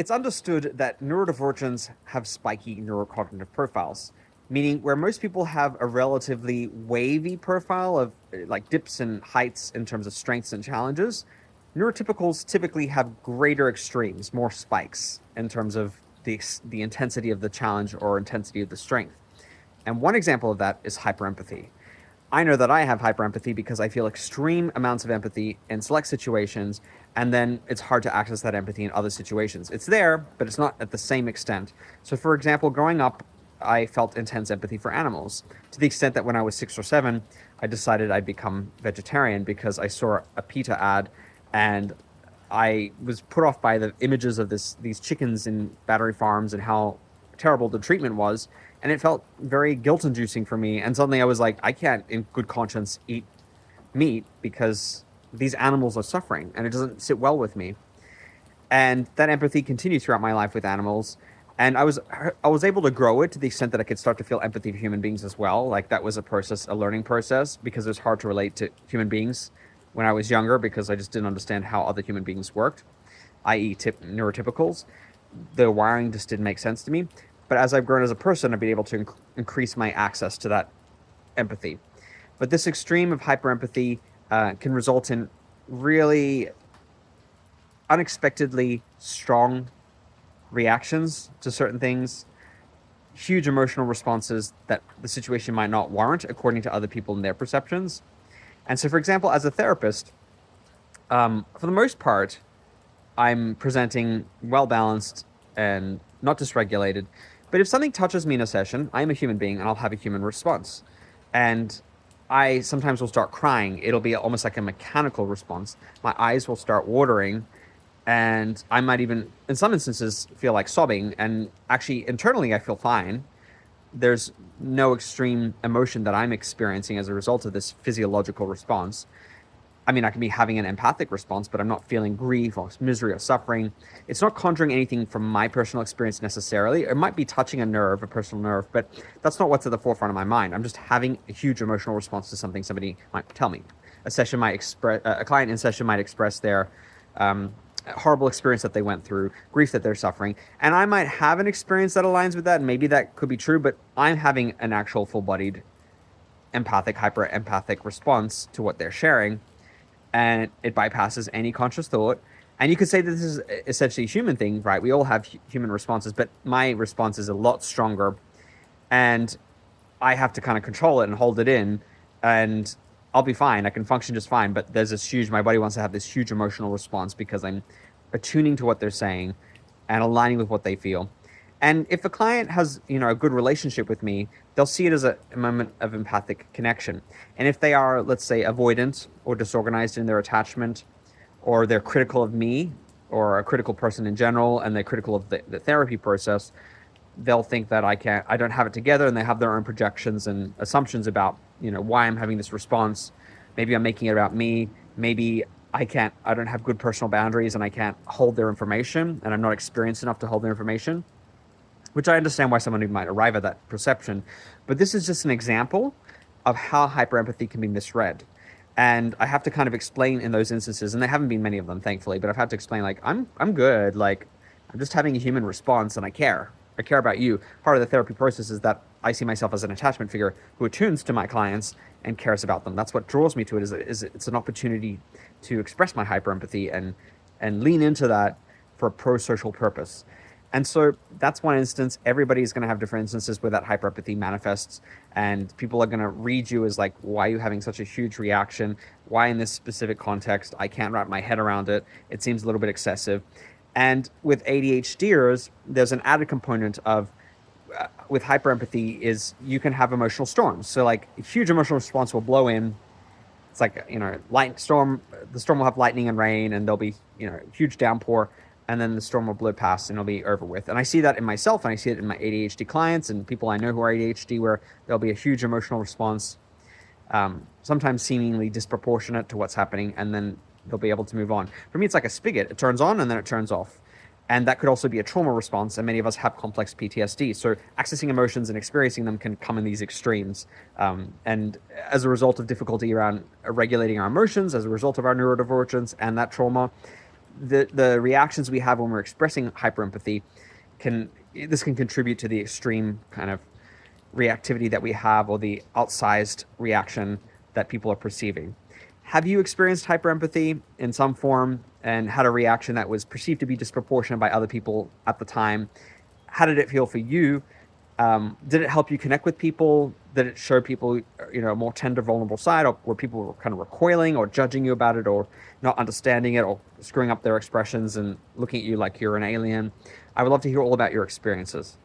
It's understood that neurodivergents have spiky neurocognitive profiles, meaning where most people have a relatively wavy profile of like dips and heights in terms of strengths and challenges, neurotypicals typically have greater extremes, more spikes in terms of the intensity of the challenge or intensity of the strength. And one example of that is hyperempathy. I know that I have hyperempathy because I feel extreme amounts of empathy in select situations, and then it's hard to access that empathy in other situations. It's there, but it's not at the same extent. So, for example, growing up, I felt intense empathy for animals to the extent that when I was 6 or 7, I decided I'd become vegetarian because I saw a PETA ad and I was put off by the images of these chickens in battery farms and how terrible the treatment was, and it felt very guilt-inducing for me. And suddenly I was like, I can't, in good conscience, eat meat because these animals are suffering, and it doesn't sit well with me. And that empathy continued throughout my life with animals, and I was able to grow it to the extent that I could start to feel empathy for human beings as well. Like that was a process, a learning process, because it was hard to relate to human beings when I was younger because I just didn't understand how other human beings worked, i.e., neurotypicals. The wiring just didn't make sense to me. But as I've grown as a person, I've been able to increase my access to that empathy. But this extreme of hyperempathy can result in really unexpectedly strong reactions to certain things, huge emotional responses that the situation might not warrant according to other people and their perceptions. And so, for example, as a therapist, for the most part, I'm presenting well balanced and not dysregulated. But if something touches me in a session, I'm a human being and I'll have a human response. And I sometimes will start crying. It'll be almost like a mechanical response. My eyes will start watering, and I might even, in some instances, feel like sobbing. And actually, internally, I feel fine. There's no extreme emotion that I'm experiencing as a result of this physiological response. I mean, I can be having an empathic response, but I'm not feeling grief or misery or suffering. It's not conjuring anything from my personal experience necessarily. It might be touching a nerve, a personal nerve, but that's not what's at the forefront of my mind. I'm just having a huge emotional response to something somebody might tell me. A client in session might express their horrible experience that they went through, grief that they're suffering, and I might have an experience that aligns with that, and maybe that could be true, but I'm having an actual full-bodied empathic, hyper-empathic response to what they're sharing, and it bypasses any conscious thought. And you could say that this is essentially a human thing, right? We all have human responses, but my response is a lot stronger, and I have to kind of control it and hold it in, and I'll be fine. I can function just fine. But there's this huge, my body wants to have this huge emotional response because I'm attuning to what they're saying and aligning with what they feel. And if a client has, a good relationship with me, they'll see it as a moment of empathic connection. And if they are, let's say, avoidant or disorganized in their attachment, or they're critical of me or a critical person in general, and they're critical of the therapy process, they'll think that I don't have it together, and they have their own projections and assumptions about, why I'm having this response. Maybe I'm making it about me. Maybe I don't have good personal boundaries and I can't hold their information, and I'm not experienced enough to hold their information, which I understand why someone might arrive at that perception. But this is just an example of how hyperempathy can be misread. And I have to kind of explain in those instances, and there haven't been many of them, thankfully, but I've had to explain, like, I'm good. Like, I'm just having a human response, and I care. I care about you. Part of the therapy process is that I see myself as an attachment figure who attunes to my clients and cares about them. That's what draws me to it. Is it's an opportunity to express my hyperempathy and lean into that for a pro-social purpose. And so that's one instance. Everybody's going to have different instances where that hyperempathy manifests, and people are going to read you as like, why are you having such a huge reaction? Why in this specific context? I can't wrap my head around it. It seems a little bit excessive. And with ADHDers, there's an added component of, with hyperempathy, is you can have emotional storms. So like a huge emotional response will blow in. It's like, the storm will have lightning and rain, and there'll be, huge downpour, and then the storm will blow past and it'll be over with. And I see that in myself, and I see it in my ADHD clients and people I know who are ADHD, where there'll be a huge emotional response, sometimes seemingly disproportionate to what's happening, and then they'll be able to move on. For me, it's like a spigot. It turns on and then it turns off. And that could also be a trauma response, and many of us have complex PTSD. So accessing emotions and experiencing them can come in these extremes. And as a result of difficulty around regulating our emotions, as a result of our neurodivergence and that trauma, the reactions we have when we're expressing hyperempathy can contribute to the extreme kind of reactivity that we have, or the outsized reaction that people are perceiving. Have you experienced hyperempathy in some form and had a reaction that was perceived to be disproportionate by other people at the time? How did it feel for you? Did it help you connect with people? Did it show people, a more tender, vulnerable side, or were people kind of recoiling or judging you about it, or not understanding it, or screwing up their expressions and looking at you like you're an alien? I would love to hear all about your experiences.